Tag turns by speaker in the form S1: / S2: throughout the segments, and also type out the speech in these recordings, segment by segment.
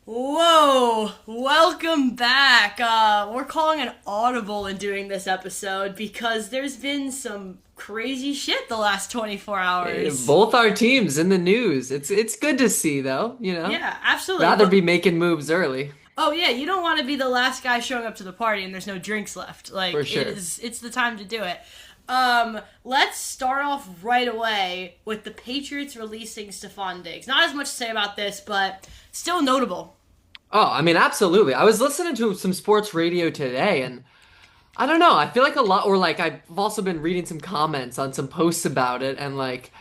S1: Whoa! Welcome back. We're calling an audible in doing this episode because there's been some crazy shit the last 24 hours.
S2: Both our teams in the news. It's good to see though,
S1: Yeah, absolutely.
S2: Rather be making moves early,
S1: Oh yeah, you don't want to be the last guy showing up to the party and there's no drinks left. Like
S2: for sure.
S1: it's the time to do it. Let's start off right away with the Patriots releasing Stefon Diggs. Not as much to say about this, but still notable.
S2: Oh, I mean, absolutely. I was listening to some sports radio today and I don't know, I feel like a lot or like I've also been reading some comments on some posts about it and like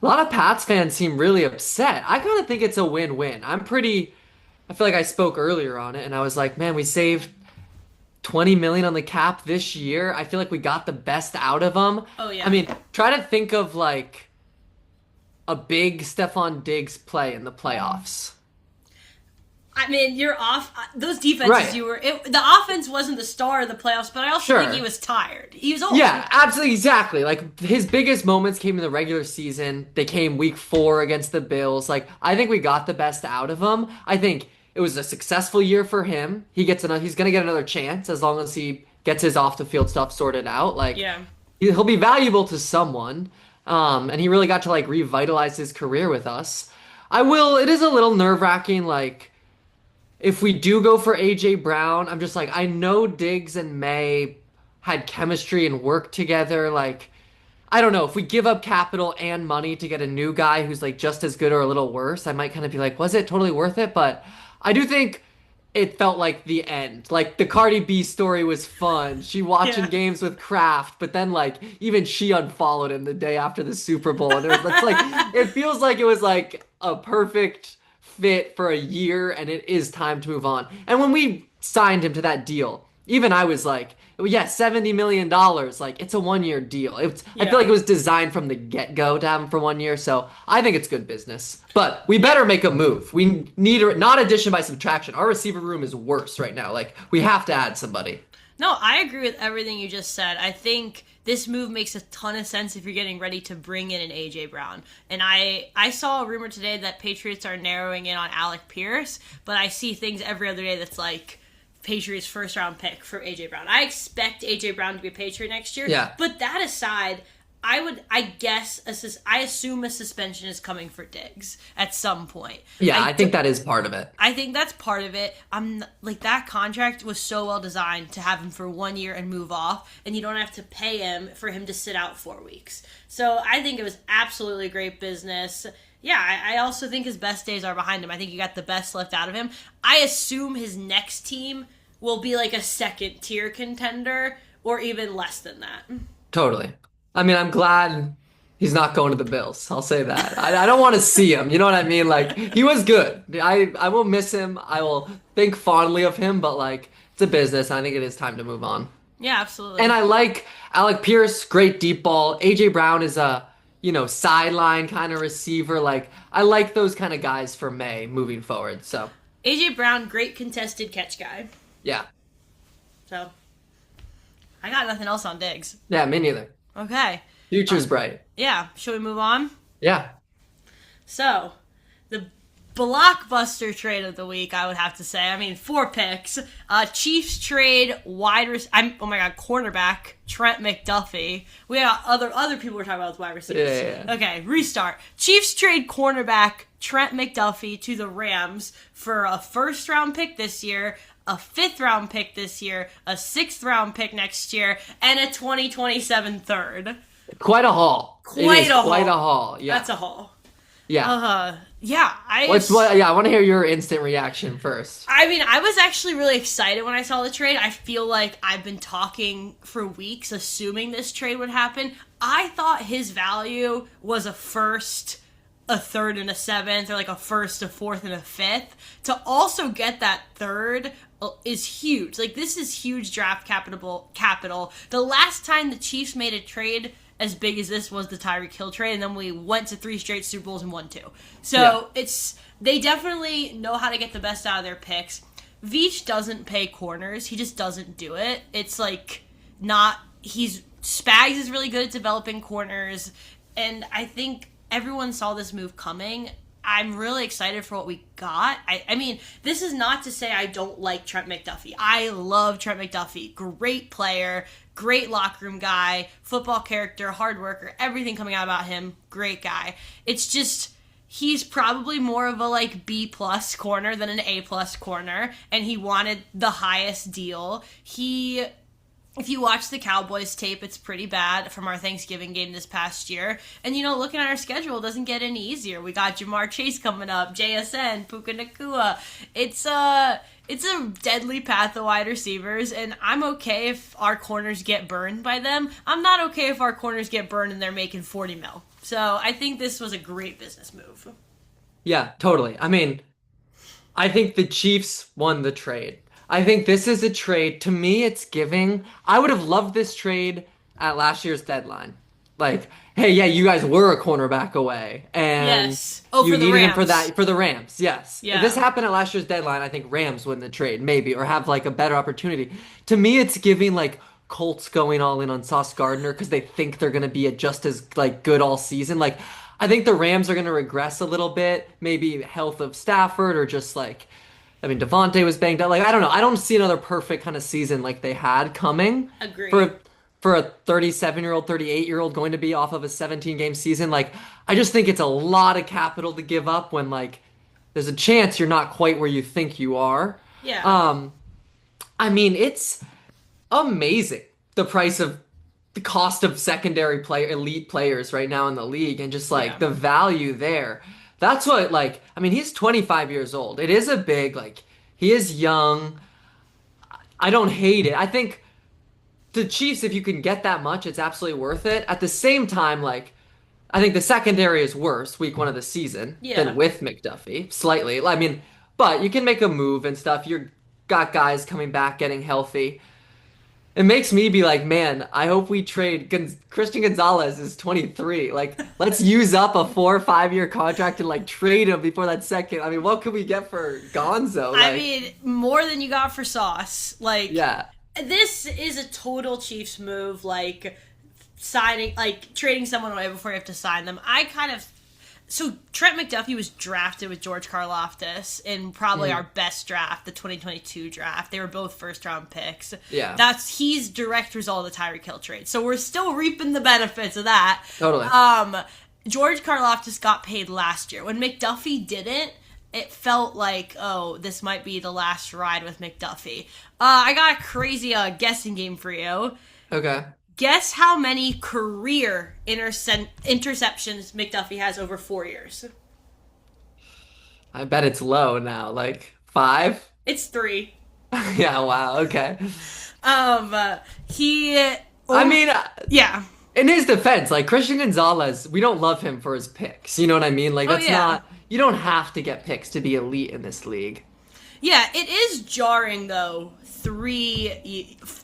S2: a lot of Pats fans seem really upset. I kind of think it's a win-win. I feel like I spoke earlier on it and I was like, man, we saved 20 million on the cap this year. I feel like we got the best out of them.
S1: Oh yeah.
S2: I mean, try to think of like a big Stefon Diggs play in the playoffs.
S1: I mean, you're off. Those defenses
S2: Right.
S1: the offense wasn't the star of the playoffs, but I also
S2: Sure.
S1: think he was tired. He was old.
S2: Yeah, absolutely, exactly. Like his biggest moments came in the regular season. They came week 4 against the Bills. Like I think we got the best out of him. I think it was a successful year for him. He's gonna get another chance as long as he gets his off the field stuff sorted out. Like
S1: Yeah.
S2: he'll be valuable to someone. And he really got to like revitalize his career with us. It is a little nerve-wracking, like if we do go for AJ Brown, I'm just like, I know Diggs and May had chemistry and work together. Like, I don't know. If we give up capital and money to get a new guy who's like just as good or a little worse, I might kind of be like, was it totally worth it? But I do think it felt like the end. Like the Cardi B story was fun. She watching
S1: Yeah.
S2: games with Kraft, but then like even she unfollowed him the day after the Super Bowl. And it's like it feels like it was like a perfect fit for a year and it is time to move on. And when we signed him to that deal, even I was like, yeah, $70 million. Like, it's a 1 year deal. I feel
S1: Yeah.
S2: like it was designed from the get-go to have him for 1 year. So I think it's good business. But we better make a move. We need not addition by subtraction. Our receiver room is worse right now. Like, we have to add somebody.
S1: No, I agree with everything you just said. I think this move makes a ton of sense if you're getting ready to bring in an AJ Brown. And I saw a rumor today that Patriots are narrowing in on Alec Pierce, but I see things every other day that's like Patriots first round pick for AJ Brown. I expect AJ Brown to be a Patriot next year.
S2: Yeah.
S1: But that aside, I assume a suspension is coming for Diggs at some point.
S2: Yeah, I think that is part of it.
S1: I think that's part of it. Like that contract was so well designed to have him for 1 year and move off, and you don't have to pay him for him to sit out 4 weeks. So I think it was absolutely great business. Yeah, I also think his best days are behind him. I think you got the best left out of him. I assume his next team will be like a second tier contender or even less than that.
S2: Totally. I mean, I'm glad he's not going to the Bills. I'll say that. I don't want to see him. You know what I mean? Like, he was good. I will miss him. I will think fondly of him, but like, it's a business. And I think it is time to move on.
S1: Yeah, absolutely.
S2: And I like Alec Pierce, great deep ball. AJ Brown is a, sideline kind of receiver. Like, I like those kind of guys for May moving forward. So,
S1: AJ Brown, great contested catch guy.
S2: yeah.
S1: So I got nothing else on Diggs.
S2: Yeah, me neither.
S1: Okay.
S2: Future's bright.
S1: Yeah, shall we move on?
S2: Yeah.
S1: So, the blockbuster trade of the week, I would have to say. I mean, 4 picks. Chiefs trade cornerback Trent McDuffie. We got other people we're talking about with wide receivers.
S2: Yeah.
S1: Okay, restart. Chiefs trade cornerback Trent McDuffie to the Rams for a first round pick this year, a 5th round pick this year, a 6th round pick next year, and a 2027 third.
S2: Quite a haul.
S1: Quite a
S2: haul. Yeah.
S1: That's a haul.
S2: Yeah.
S1: Yeah,
S2: I want to hear your instant reaction first.
S1: I mean, I was actually really excited when I saw the trade. I feel like I've been talking for weeks assuming this trade would happen. I thought his value was a first, a third, and a 7th, or like a first, a 4th, and a 5th. To also get that third is huge. Like, this is huge draft capital. The last time the Chiefs made a trade as big as this was the Tyreek Hill trade, and then we went to 3 straight Super Bowls and won 2. So they definitely know how to get the best out of their picks. Veach doesn't pay corners. He just doesn't do it. It's like Spags is really good at developing corners, and I think everyone saw this move coming. I'm really excited for what we got. I mean, this is not to say I don't like Trent McDuffie. I love Trent McDuffie. Great player, great locker room guy, football character, hard worker, everything coming out about him. Great guy. It's just he's probably more of a like B plus corner than an A plus corner, and he wanted the highest deal. If you watch the Cowboys tape, it's pretty bad from our Thanksgiving game this past year. And, looking at our schedule doesn't get any easier. We got Jamar Chase coming up, JSN, Puka Nacua. It's a deadly path of wide receivers, and I'm okay if our corners get burned by them. I'm not okay if our corners get burned and they're making 40 mil. So I think this was a great business move.
S2: Yeah, totally. I mean, I think the Chiefs won the trade. I think this is a trade. To me, it's giving. I would have loved this trade at last year's deadline. Like, hey, yeah, you guys were a cornerback away, and
S1: yes. Oh,
S2: you
S1: for the
S2: needed
S1: Rams.
S2: him for the Rams. Yes.
S1: Yeah.
S2: If this happened at last year's deadline, I think Rams win the trade, maybe, or have like a better opportunity. To me, it's giving like Colts going all in on Sauce Gardner because they think they're gonna be just as like good all season. Like, I think the Rams are gonna regress a little bit, maybe health of Stafford or just like. I mean, Devontae was banged up. Like, I don't know. I don't see another perfect kind of season like they had coming.
S1: Agreed.
S2: For a 37-year-old, 38-year-old going to be off of a 17-game season. Like, I just think it's a lot of capital to give up when, like, there's a chance you're not quite where you think you are.
S1: Yeah.
S2: I mean, it's amazing the cost of secondary elite players right now in the league and just, like, the value there. That's what, like, I mean, he's 25 years old. It is a big, like, he is young. I don't hate it. I think the Chiefs, if you can get that much, it's absolutely worth it. At the same time, like, I think the secondary is worse week 1 of the season than with McDuffie, slightly. I mean, but you can make a move and stuff. You've got guys coming back, getting healthy. It makes me be like, man, I hope we trade. Christian Gonzalez is 23. Like, let's use up a 4 or 5 year contract and like trade him before that second. I mean, what could we get for Gonzo?
S1: I mean, more than you got for Sauce. Like,
S2: yeah,
S1: this is a total Chiefs move. Like trading someone away before you have to sign them. So Trent McDuffie was drafted with George Karlaftis in probably our best draft, the 2022 draft. They were both first-round picks.
S2: Yeah.
S1: He's direct result of the Tyreek Hill trade. So we're still reaping the benefits of that.
S2: Totally.
S1: George Karlaftis got paid last year. When McDuffie didn't, it felt like, oh, this might be the last ride with McDuffie. I got a crazy guessing game for you.
S2: Okay.
S1: Guess how many career interceptions McDuffie has over 4 years?
S2: I bet it's low now, like 5?
S1: It's 3.
S2: Yeah, wow, okay.
S1: Yeah.
S2: In his defense, like Christian Gonzalez, we don't love him for his picks. You know what I mean? Like you don't have to get picks to be elite in this league.
S1: Yeah, it is jarring though. Three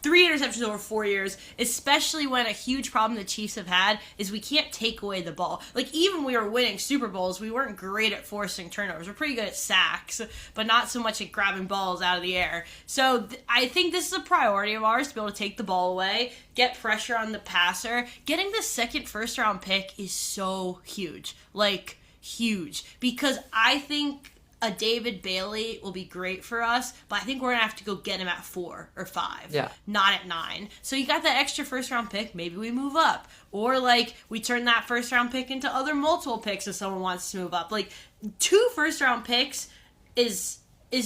S1: interceptions over 4 years, especially when a huge problem the Chiefs have had is we can't take away the ball. Like, even when we were winning Super Bowls, we weren't great at forcing turnovers. We're pretty good at sacks, but not so much at grabbing balls out of the air. So I think this is a priority of ours to be able to take the ball away, get pressure on the passer. Getting the second first-round pick is so huge. Like, huge. Because I think a David Bailey will be great for us, but I think we're going to have to go get him at 4 or 5.
S2: Yeah.
S1: Not at 9. So you got that extra first round pick, maybe we move up. Or like we turn that first round pick into other multiple picks if someone wants to move up. Like 2 first round picks is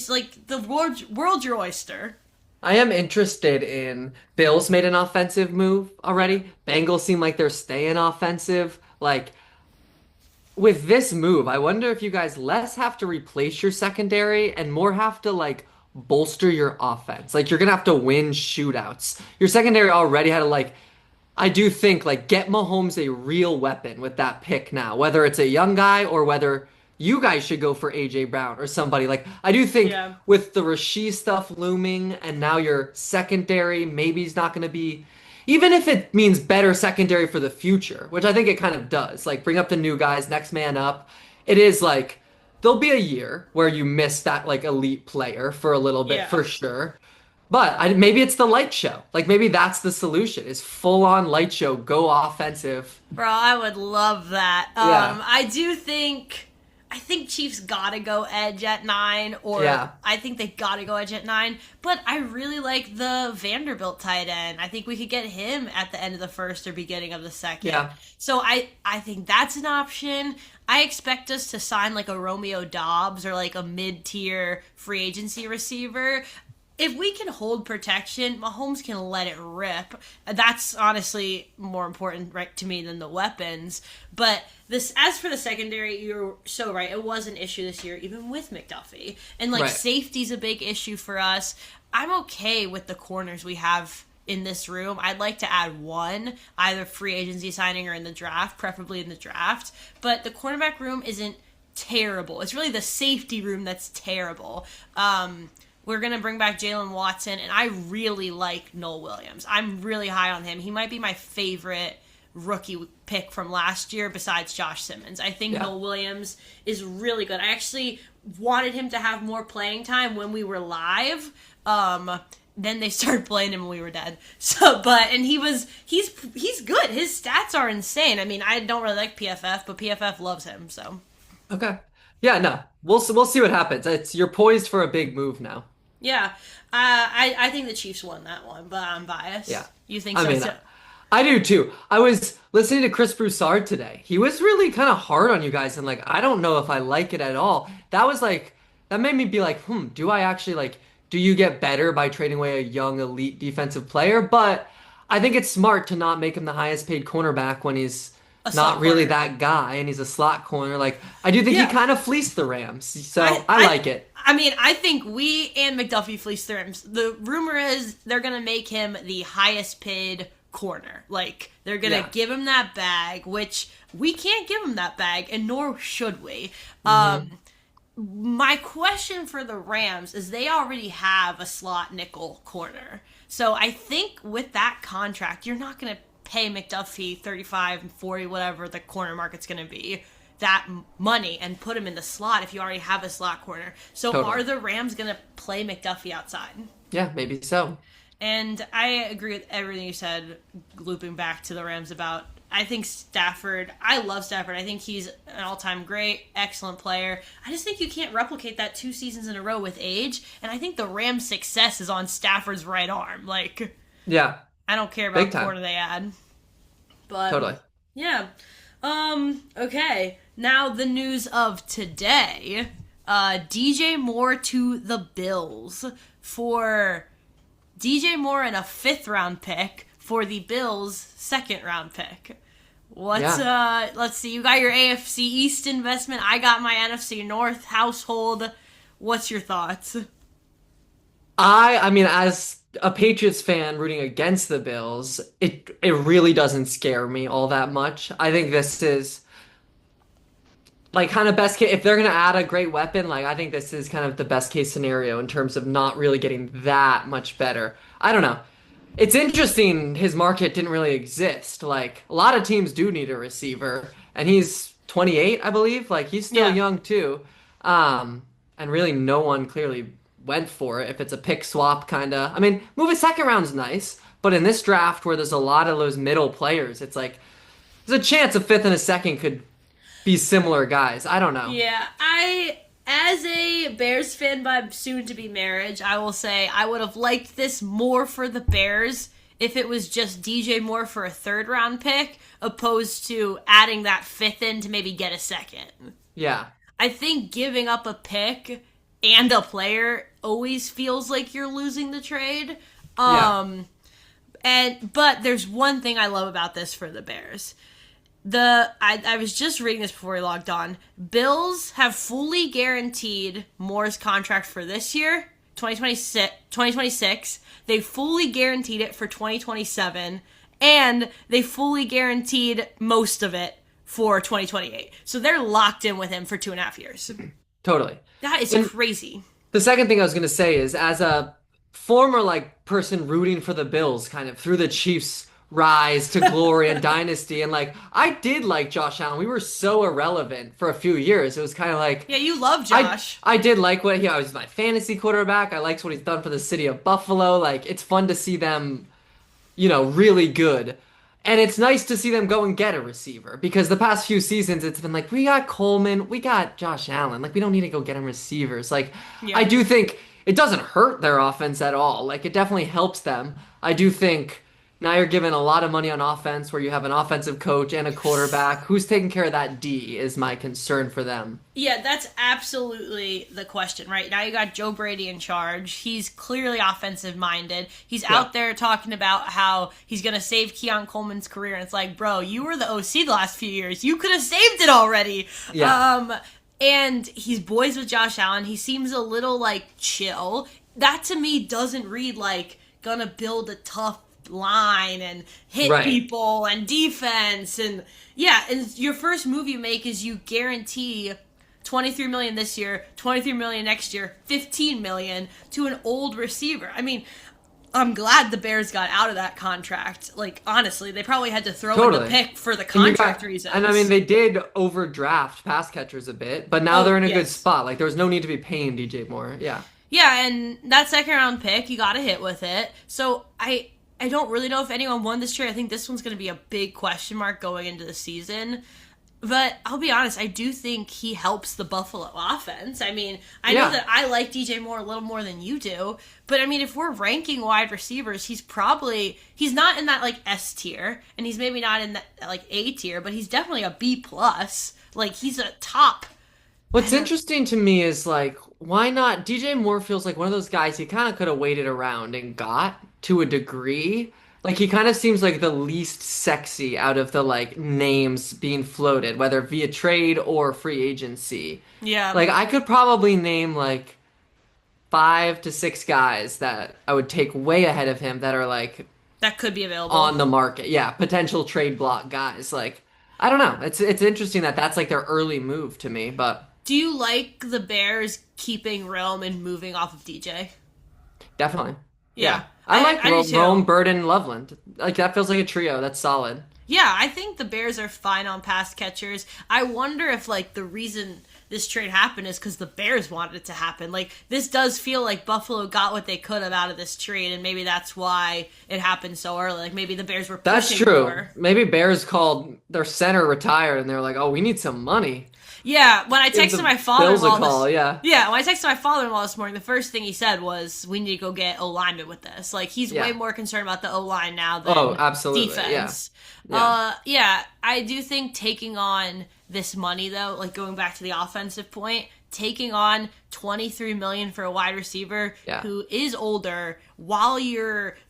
S1: like the world's your oyster.
S2: I am interested in Bills made an offensive move already. Bengals seem like they're staying offensive. Like with this move, I wonder if you guys less have to replace your secondary and more have to like bolster your offense. Like you're gonna have to win shootouts. Your secondary already had to like, I do think like get Mahomes a real weapon with that pick now, whether it's a young guy or whether you guys should go for AJ Brown or somebody. Like I do think with the Rasheed stuff looming and now your secondary maybe is not gonna be. Even if it means better secondary for the future, which I think it kind of does, like bring up the new guys, next man up. It is like, there'll be a year where you miss that like elite player for a little bit for sure. But maybe it's the light show. Like maybe that's the solution is full on light show, go offensive.
S1: Bro, I would love that.
S2: Yeah.
S1: I do think I think Chiefs gotta go edge at 9, or
S2: Yeah.
S1: I think they gotta go edge at 9. But I really like the Vanderbilt tight end. I think we could get him at the end of the first or beginning of the second.
S2: Yeah.
S1: So I think that's an option. I expect us to sign like a Romeo Dobbs or like a mid-tier free agency receiver. If we can hold protection, Mahomes can let it rip. That's honestly more important, right, to me than the weapons. But this, as for the secondary, you're so right. It was an issue this year, even with McDuffie, and like
S2: Right.
S1: safety's a big issue for us. I'm okay with the corners we have in this room. I'd like to add one, either free agency signing or in the draft, preferably in the draft. But the cornerback room isn't terrible. It's really the safety room that's terrible. We're going to bring back Jalen Watson, and I really like Noel Williams. I'm really high on him. He might be my favorite rookie pick from last year besides Josh Simmons. I think Noel Williams is really good. I actually wanted him to have more playing time when we were live. Then they started playing him when we were dead. And he's good. His stats are insane. I mean, I don't really like PFF, but PFF loves him, so.
S2: Okay. Yeah, no. We'll see what happens. You're poised for a big move now.
S1: Yeah, I think the Chiefs won that one, but I'm biased.
S2: Yeah.
S1: You think
S2: I
S1: so?
S2: mean, I do too. I was listening to Chris Broussard today. He was really kind of hard on you guys and like, I don't know if I like it at all. That made me be like, do I actually like, do you get better by trading away a young elite defensive player? But I think it's smart to not make him the highest paid cornerback when he's not really that guy and he's a slot corner. Like, I do think he kind of fleeced the Rams. So I like it.
S1: I mean, I think we and McDuffie fleeced the Rams. The rumor is they're going to make him the highest paid corner. Like, they're going to give him that bag, which we can't give him that bag, and nor should we. My question for the Rams is they already have a slot nickel corner. So I think with that contract, you're not going to pay McDuffie 35, 40, whatever the corner market's going to be, that money and put him in the slot if you already have a slot corner. So Are the Rams going to play McDuffie outside?
S2: Yeah, maybe so.
S1: And I agree with everything you said, looping back to the Rams about, I think I love Stafford. I think he's an all-time great, excellent player. I just think you can't replicate that 2 seasons in a row with age. And I think the Rams' success is on Stafford's right arm. Like,
S2: yeah.
S1: I don't care about the corner they add. But
S2: totally.
S1: Yeah. Okay. Now the news of today. DJ Moore to the Bills for DJ Moore and a 5th round pick for the Bills' 2nd round pick. Let's see, you got your AFC East investment. I got my NFC North household. What's your thoughts?
S2: I mean, as a Patriots fan rooting against the Bills, it really doesn't scare me all that much. I think this is like kind of best case. If they're going to add a great weapon, like I think this is kind of the best case scenario in terms of not really getting that much better. I don't know. It's interesting his market didn't really exist. Like a lot of teams do need a receiver and he's 28, I believe. Like he's still young too. And really no one clearly went for it. If it's a pick swap kind of, I mean, moving 2nd round's nice, but in this draft where there's a lot of those middle players, it's like there's a chance a 5th and a 2nd could be similar guys. I don't know.
S1: Yeah, as a Bears fan by soon-to-be marriage, I will say I would have liked this more for the Bears if it was just DJ Moore for a 3rd round pick, opposed to adding that 5th in to maybe get a 2nd.
S2: Yeah.
S1: I think giving up a pick and a player always feels like you're losing the trade. But there's one thing I love about this for the Bears. I was just reading this before we logged on. Bills have fully guaranteed Moore's contract for this year, 2026. They fully guaranteed it for 2027, and they fully guaranteed most of it for 2028. So they're locked in with him for 2.5 years.
S2: Totally.
S1: That is crazy.
S2: The second thing I was going to say is as a former like person rooting for the Bills kind of through the Chiefs' rise to glory and dynasty, and like I did like Josh Allen. We were so irrelevant for a few years. It was kind of like,
S1: yeah, you love Josh.
S2: I did like what he was my fantasy quarterback. I liked what he's done for the city of Buffalo. Like it's fun to see them, really good. And it's nice to see them go and get a receiver because the past few seasons it's been like we got Coleman, we got Josh Allen. Like we don't need to go get him receivers. Like I
S1: Yeah.
S2: do think it doesn't hurt their offense at all. Like it definitely helps them. I do think now you're giving a lot of money on offense where you have an offensive coach and a quarterback. Who's taking care of that D is my concern for them.
S1: Yeah, that's absolutely the question, right? Now you got Joe Brady in charge. He's clearly offensive minded. He's
S2: Yeah.
S1: out there talking about how he's going to save Keon Coleman's career. And it's like, bro, you were the OC the last few years. You could have saved it already.
S2: Yeah.
S1: And he's boys with Josh Allen. He seems a little like chill. That to me doesn't read like gonna build a tough line and hit
S2: Right.
S1: people and defense. And yeah, and your first move you make is you guarantee 23 million this year, 23 million next year, 15 million to an old receiver. I mean, I'm glad the Bears got out of that contract. Like, honestly, they probably had to throw in the
S2: Totally.
S1: pick for the
S2: And you
S1: contract reasons.
S2: and I mean, they did overdraft pass catchers a bit, but now
S1: Oh,
S2: they're in a good
S1: yes.
S2: spot. Like, there was no need to be paying DJ Moore. Yeah.
S1: Yeah, and that second round pick, you got to hit with it. So I don't really know if anyone won this trade. I think this one's going to be a big question mark going into the season. But I'll be honest, I do think he helps the Buffalo offense. I mean, I know
S2: Yeah.
S1: that I like DJ Moore a little more than you do, but I mean, if we're ranking wide receivers, he's not in that like S tier, and he's maybe not in that like A tier, but he's definitely a B plus. Like he's a top.
S2: What's interesting to me is like, why not? DJ Moore feels like one of those guys he kind of could have waited around and got to a degree. Like he kind of seems like the least sexy out of the like names being floated, whether via trade or free agency.
S1: Yeah,
S2: Like I could probably name like 5 to 6 guys that I would take way ahead of him that are like
S1: that could be available.
S2: on the market. Yeah, potential trade block guys. Like I don't know. It's interesting that that's like their early move to me, but
S1: Do you like the Bears keeping Realm and moving off of DJ?
S2: definitely.
S1: Yeah,
S2: I like
S1: I do too.
S2: Rome, Burden, Loveland. Like that feels like a trio. That's solid.
S1: Yeah, I think the Bears are fine on pass catchers. I wonder if like the reason this trade happened is because the Bears wanted it to happen. Like this does feel like Buffalo got what they could have out of this trade, and maybe that's why it happened so early. Like maybe the Bears were
S2: That's
S1: pushing
S2: true.
S1: more.
S2: Maybe Bears called their center retired and they're like, "Oh, we need some money."
S1: Yeah, when I
S2: Give
S1: texted
S2: the
S1: my
S2: Bills a
S1: father-in-law
S2: call.
S1: this,
S2: Yeah.
S1: yeah, when I texted my father-in-law this morning, the first thing he said was, "We need to go get O lineman with this." Like he's
S2: Yeah.
S1: way more concerned about the O line now than
S2: Oh, absolutely.
S1: defense.
S2: Yeah.
S1: Yeah, I do think taking on this money though, like going back to the offensive point, taking on 23 million for a wide receiver
S2: Yeah.
S1: who is older while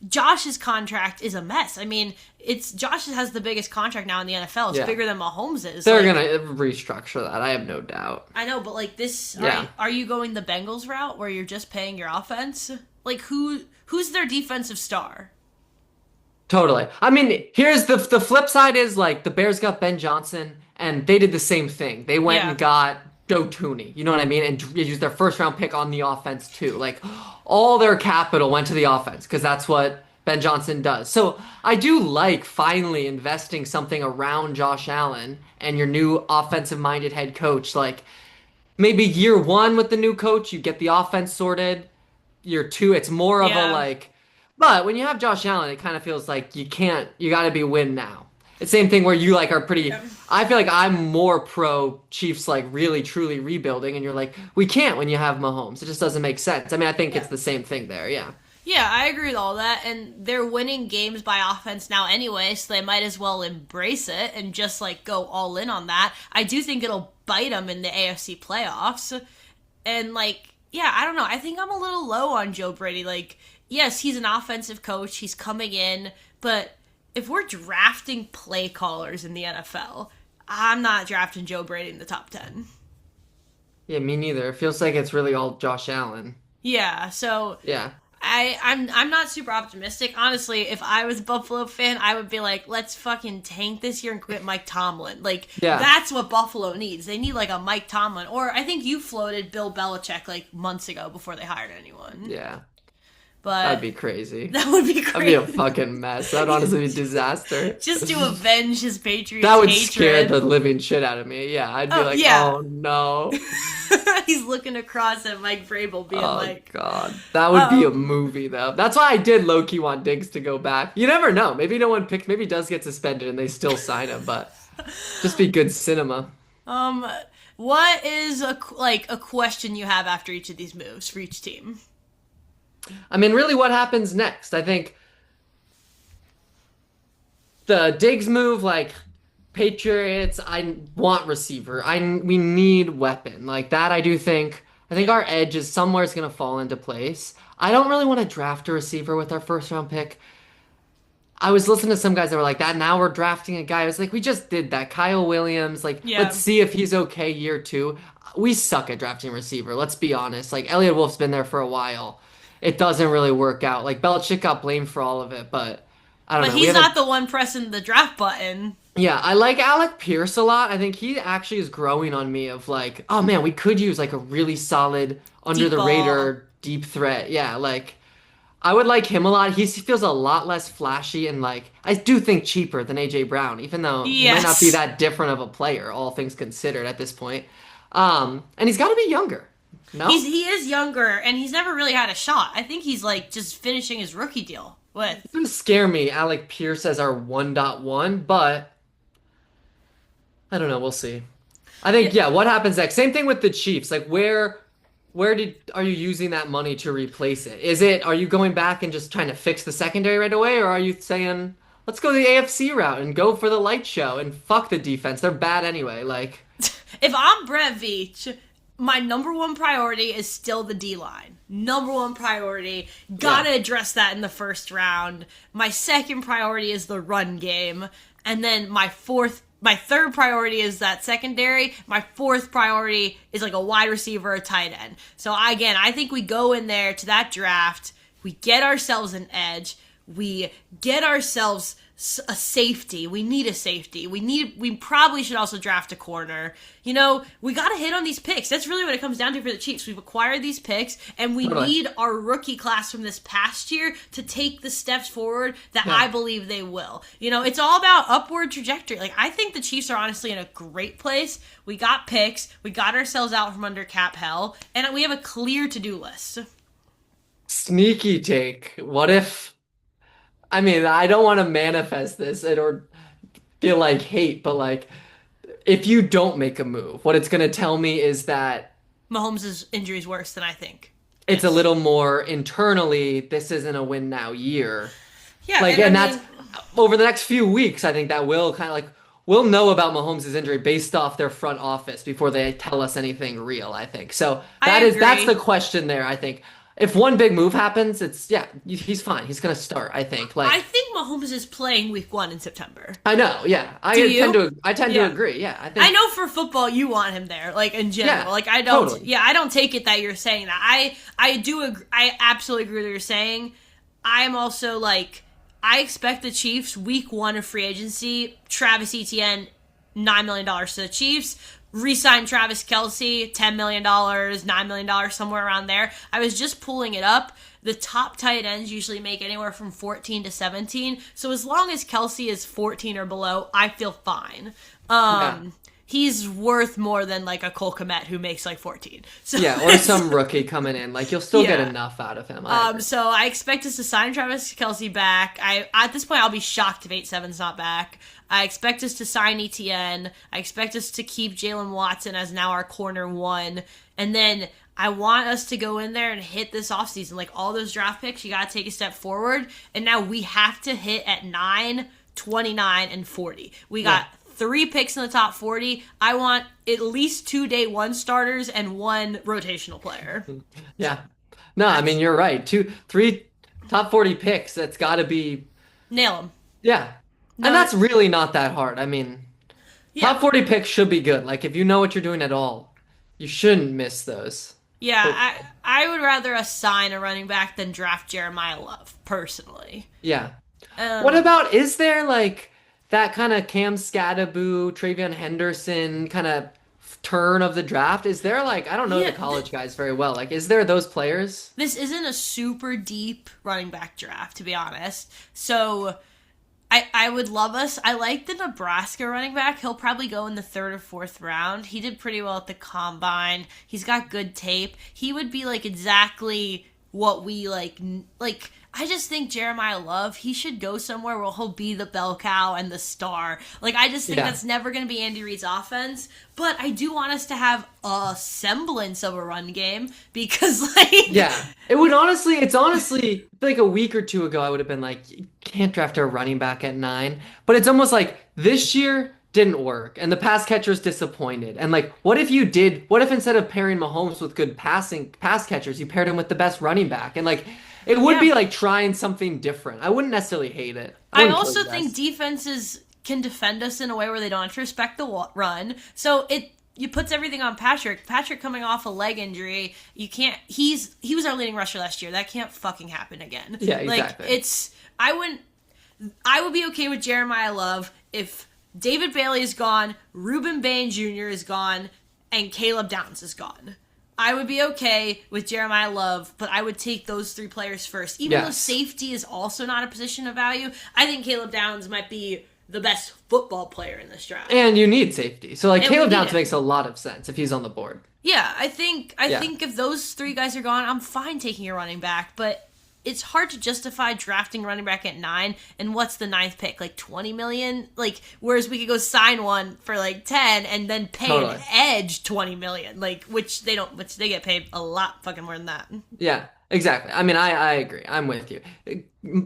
S1: Josh's contract is a mess. I mean, it's Josh has the biggest contract now in the NFL. It's
S2: Yeah.
S1: bigger than Mahomes is.
S2: They're
S1: Like,
S2: gonna restructure that. I have no doubt.
S1: I know, but like this,
S2: Yeah.
S1: are you going the Bengals route where you're just paying your offense? Like who's their defensive star?
S2: Totally. I mean, here's the flip side is like the Bears got Ben Johnson and they did the same thing. They went
S1: Yeah.
S2: and got Joe Tooney. You know what I mean? And used their first round pick on the offense too. Like all their capital went to the offense because that's what Ben Johnson does. So I do like finally investing something around Josh Allen and your new offensive minded head coach. Like maybe year one with the new coach, you get the offense sorted. Year two, it's more of
S1: Yeah.
S2: a like. But when you have Josh Allen, it kind of feels like you got to be win now. It's the same thing where you like are pretty. I feel like I'm more pro Chiefs like really truly rebuilding, and you're like we can't when you have Mahomes. It just doesn't make sense. I mean, I think it's the same thing there. Yeah.
S1: Yeah, I agree with all that, and they're winning games by offense now anyway, so they might as well embrace it and just like go all in on that. I do think it'll bite them in the AFC playoffs, and like, yeah, I don't know. I think I'm a little low on Joe Brady. Like, yes, he's an offensive coach. He's coming in, but if we're drafting play callers in the NFL, I'm not drafting Joe Brady in the top 10.
S2: Yeah, me neither. It feels like it's really all Josh Allen.
S1: Yeah, so
S2: Yeah.
S1: I'm not super optimistic. Honestly, if I was a Buffalo fan, I would be like, let's fucking tank this year and quit Mike Tomlin. Like,
S2: Yeah.
S1: that's what Buffalo needs. They need like a Mike Tomlin. Or I think you floated Bill Belichick like months ago before they hired anyone.
S2: Yeah. That'd
S1: but
S2: be crazy.
S1: that would be
S2: That'd be a
S1: crazy.
S2: fucking mess. That'd honestly be a disaster.
S1: Just to avenge his
S2: That
S1: Patriots
S2: would scare
S1: hatred.
S2: the living shit out of me. Yeah, I'd be
S1: Oh
S2: like,
S1: yeah.
S2: oh no.
S1: He's looking across at Mike Vrabel, being
S2: Oh
S1: like,
S2: God. That would be a
S1: "Uh-oh."
S2: movie though. That's why I did low-key want Diggs to go back. You never know. Maybe no one picked, maybe he does get suspended and they still sign him, but just be good cinema.
S1: Um, what is a question you have after each of these moves for each team?
S2: I mean, really what happens next? I think the Diggs move, like Patriots, I want receiver. We need weapon. Like that I do think. I think
S1: Yeah.
S2: our edge is somewhere it's gonna fall into place. I don't really want to draft a receiver with our first round pick. I was listening to some guys that were like that. Now we're drafting a guy. I was like, we just did that. Kyle Williams. Like,
S1: Yeah.
S2: let's see if he's okay year two. We suck at drafting a receiver. Let's be honest. Like Elliott Wolf's been there for a while. It doesn't really work out. Like Belichick got blamed for all of it, but I don't
S1: But
S2: know. We
S1: he's
S2: haven't.
S1: not the one pressing the draft button.
S2: Yeah, I like Alec Pierce a lot. I think he actually is growing on me of like, oh man, we could use like a really solid under
S1: Deep
S2: the
S1: ball.
S2: radar deep threat. Yeah, like I would like him a lot. He feels a lot less flashy and like I do think cheaper than AJ Brown, even though he might not be
S1: Yes.
S2: that different of a player, all things considered at this point. And he's got to be younger. No?
S1: He is younger and he's never really had a shot. I think he's like just finishing his rookie deal with.
S2: It doesn't scare me, Alec Pierce as our 1.1, but I don't know. We'll see. I think,
S1: Yeah.
S2: yeah, what happens next? Same thing with the Chiefs. Like, where are you using that money to replace it? Are you going back and just trying to fix the secondary right away, or are you saying, let's go the AFC route and go for the light show and fuck the defense? They're bad anyway. Like,
S1: If I'm Brett Veach, my number one priority is still the D line. Number one priority. Gotta
S2: yeah,
S1: address that in the first round. My second priority is the run game. And then my third priority is that secondary. My fourth priority is like a wide receiver, a tight end. So again, I think we go in there to that draft. We get ourselves an edge. We get ourselves a safety. We need a safety. We probably should also draft a corner. You know, we got to hit on these picks. That's really what it comes down to for the Chiefs. We've acquired these picks and we
S2: totally.
S1: need our rookie class from this past year to take the steps forward that
S2: Yeah.
S1: I believe they will. You know, it's all about upward trajectory. Like, I think the Chiefs are honestly in a great place. We got picks. We got ourselves out from under cap hell and we have a clear to-do list.
S2: Sneaky take. What if? I mean, I don't want to manifest this or feel like hate, but like, if you don't make a move, what it's gonna tell me is that
S1: Mahomes' injury is worse than I think.
S2: it's a
S1: Yes.
S2: little more internally, this isn't a win now year.
S1: Yeah,
S2: Like,
S1: and
S2: and
S1: I
S2: that's
S1: mean,
S2: over the next few weeks, I think that will kind of like, we'll know about Mahomes' injury based off their front office before they tell us anything real, I think. So
S1: I
S2: that's the
S1: agree.
S2: question there, I think. If one big move happens, yeah, he's fine. He's gonna start, I think.
S1: I
S2: Like,
S1: think Mahomes is playing week 1 in September.
S2: I know, yeah.
S1: Do you?
S2: I tend to
S1: Yeah.
S2: agree. Yeah, I
S1: I
S2: think
S1: know for football you want him there, like in general.
S2: yeah,
S1: Like I don't,
S2: totally.
S1: yeah, I don't take it that you're saying that. I do agree. I absolutely agree with what you're saying. I am also like, I expect the Chiefs week 1 of free agency. Travis Etienne, $9 million to the Chiefs. Resign Travis Kelsey, $10 million, $9 million, somewhere around there. I was just pulling it up. The top tight ends usually make anywhere from 14 to 17. So as long as Kelsey is 14 or below, I feel fine.
S2: Yeah.
S1: He's worth more than like a Cole Kmet who makes like 14. So
S2: Yeah, or some rookie coming in. Like you'll still get
S1: Yeah.
S2: enough out of him. I agree.
S1: So I expect us to sign Travis Kelsey back. At this point I'll be shocked if 8-7's not back. I expect us to sign ETN. I expect us to keep Jalen Watson as now our corner 1. And then I want us to go in there and hit this offseason. Like all those draft picks, you got to take a step forward. And now we have to hit at 9, 29, and 40. We got 3 picks in the top 40. I want at least 2 day 1 starters and 1 rotational player.
S2: Yeah. No, I mean you're right. 3 top 40 picks. That's got to be
S1: Nail them.
S2: yeah.
S1: No,
S2: And that's really not that hard. I mean,
S1: yeah.
S2: top 40 picks should be good. Like if you know what you're doing at all, you shouldn't miss those.
S1: Yeah,
S2: But
S1: I would rather us sign a running back than draft Jeremiah Love, personally.
S2: yeah. What
S1: Um,
S2: about is there like that kind of Cam Scatterboo, Travion Henderson kind of turn of the draft, is there like I don't know the
S1: Yeah,
S2: college guys very well. Like, is there those players?
S1: this isn't a super deep running back draft, to be honest. So I would love us. I like the Nebraska running back. He'll probably go in the third or fourth round. He did pretty well at the combine. He's got good tape. He would be like exactly what we like. Like I just think Jeremiah Love, he should go somewhere where he'll be the bell cow and the star. Like I just think
S2: Yeah.
S1: that's never going to be Andy Reid's offense. But I do want us to have a semblance of a run game because like
S2: Yeah. It's honestly like a week or two ago, I would have been like, you can't draft a running back at 9. But it's almost like this year didn't work and the pass catchers disappointed. And like, what if instead of pairing Mahomes with good pass catchers, you paired him with the best running back? And like, it would
S1: yeah.
S2: be like trying something different. I wouldn't necessarily hate it.
S1: I
S2: wouldn't kill
S1: also
S2: you
S1: think
S2: guys.
S1: defenses can defend us in a way where they don't have to respect the run. So it puts everything on Patrick. Patrick coming off a leg injury, you can't. He was our leading rusher last year. That can't fucking happen again.
S2: Yeah,
S1: Like
S2: exactly.
S1: I would be okay with Jeremiah Love if David Bailey is gone, Reuben Bain Jr. is gone, and Caleb Downs is gone. I would be okay with Jeremiah Love, but I would take those three players first. Even though
S2: Yes.
S1: safety is also not a position of value, I think Caleb Downs might be the best football player in this draft.
S2: And you need safety. So like
S1: And we
S2: Caleb
S1: need
S2: Downs
S1: it.
S2: makes a lot of sense if he's on the board.
S1: Yeah, I
S2: Yeah.
S1: think if those three guys are gone, I'm fine taking a running back, but it's hard to justify drafting running back at 9. And what's the ninth pick? Like 20 million? Like, whereas we could go sign one for like 10 and then pay
S2: Totally.
S1: an edge 20 million. Like, which they get paid a lot fucking more than that.
S2: Yeah, exactly. I mean, I agree. I'm with you.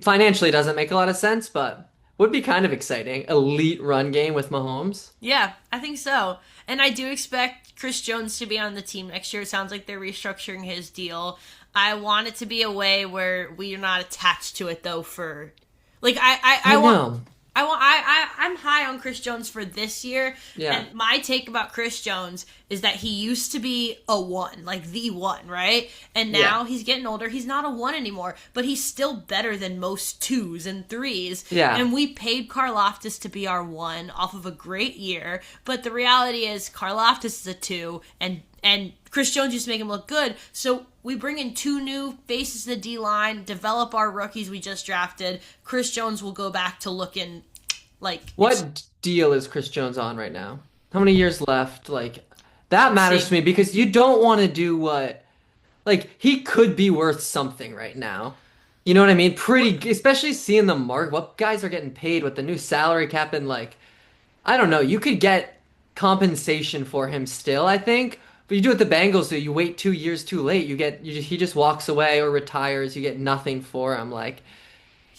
S2: Financially, it doesn't make a lot of sense, but would be kind of exciting. Elite run game with Mahomes.
S1: Yeah, I think so. And I do expect Chris Jones to be on the team next year. It sounds like they're restructuring his deal. I want it to be a way where we are not attached to it though for like I want
S2: know.
S1: I'm high on Chris Jones for this year.
S2: Yeah.
S1: And my take about Chris Jones is that he used to be a 1, like the 1, right? And now he's getting older. He's not a 1 anymore, but he's still better than most 2s and 3s.
S2: Yeah.
S1: And we paid Karlaftis to be our 1 off of a great year. But the reality is Karlaftis is a 2 and Chris Jones used to make him look good. So we bring in 2 new faces to the D-line, develop our rookies we just drafted. Chris Jones will go back to looking like...
S2: What deal is Chris Jones on right now? How many years left? Like, that matters to me because you don't want to do what, like, he could be worth something right now. You know what I mean? Pretty, especially seeing the mark, what guys are getting paid with the new salary cap and like, I don't know, you could get compensation for him still, I think. But you do what the Bengals do. You wait 2 years too late. He just walks away or retires. You get nothing for him. Like,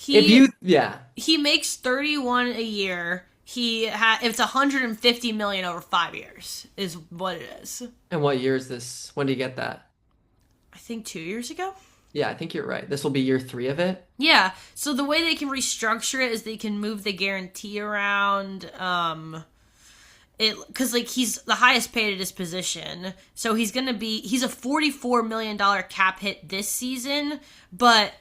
S2: yeah.
S1: He makes 31 a year. It's 150 million over 5 years is what it is.
S2: And what year is this? When do you get that?
S1: I think 2 years ago.
S2: Yeah, I think you're right. This will be year 3 of it.
S1: Yeah. So the way they can restructure it is they can move the guarantee around. Because like he's the highest paid at his position, so he's a $44 million cap hit this season, but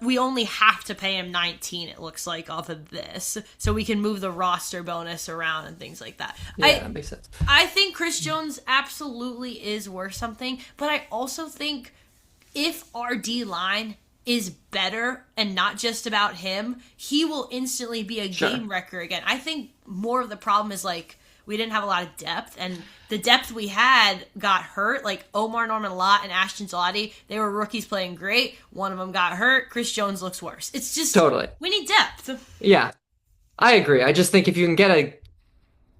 S1: we only have to pay him 19. It looks like off of this, so we can move the roster bonus around and things like that.
S2: Yeah, that makes sense.
S1: I think Chris Jones absolutely is worth something, but I also think if our D line is better and not just about him, he will instantly be a game wrecker again. I think more of the problem is like we didn't have a lot of depth, and the depth we had got hurt. Like Omar Norman Lott and Ashton Zalati, they were rookies playing great. One of them got hurt. Chris Jones looks worse. It's just
S2: Totally.
S1: we need depth.
S2: Yeah, I agree. I just think if you can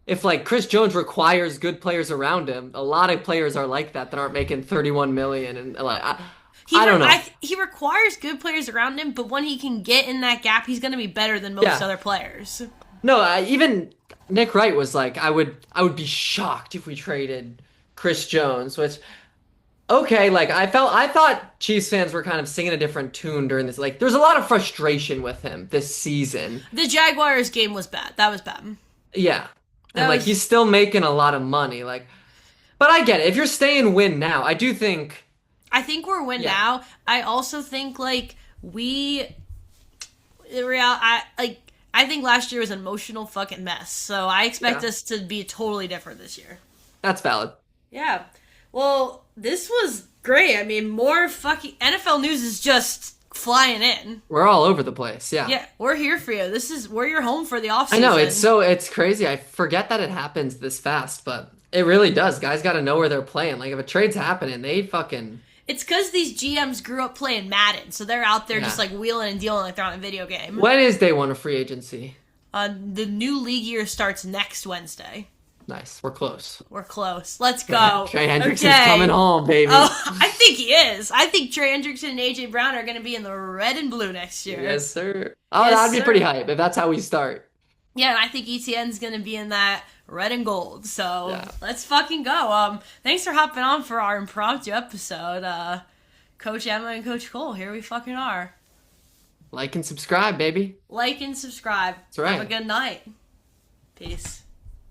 S2: if like Chris Jones requires good players around him, a lot of players are like that aren't making 31 million and like I don't know.
S1: He requires good players around him, but when he can get in that gap, he's going to be better than most other players.
S2: No, even Nick Wright was like, I would be shocked if we traded Chris Jones, which okay, like I thought Chiefs fans were kind of singing a different tune during this. Like there's a lot of frustration with him this season.
S1: The Jaguars game was bad. That was bad.
S2: Yeah. And like he's still making a lot of money. Like but I get it. If you're staying win now, I think
S1: we're win now. I also think like I think last year was an emotional fucking mess. So I expect us to be totally different this year.
S2: That's valid.
S1: Yeah. Well, this was great. I mean, more fucking NFL news is just flying in.
S2: We're all over the place. Yeah.
S1: Yeah, we're here for you. We're your home for the off
S2: I know
S1: season.
S2: it's crazy. I forget that it happens this fast, but it really does. Guys got to know where they're playing. Like if a trade's happening, they fucking
S1: It's because these GMs grew up playing Madden, so they're out there
S2: yeah.
S1: just like wheeling and dealing like they're on a video game.
S2: When is day one of free agency?
S1: The new league year starts next Wednesday.
S2: Nice. We're close.
S1: We're close. Let's go.
S2: Trey Hendrickson's
S1: Okay.
S2: coming home, baby.
S1: Oh, I think he is. I think Trey Hendrickson and AJ Brown are going to be in the red and blue next year.
S2: Yes, sir. Oh,
S1: Yes,
S2: that'd be
S1: sir.
S2: pretty hype if that's how we start.
S1: Yeah, and I think ETN's going to be in that red and gold. So
S2: Yeah.
S1: let's fucking go. Thanks for hopping on for our impromptu episode. Coach Emma and Coach Cole, here we fucking are.
S2: Like and subscribe, baby.
S1: Like and subscribe.
S2: That's right.
S1: Have a good night. Peace.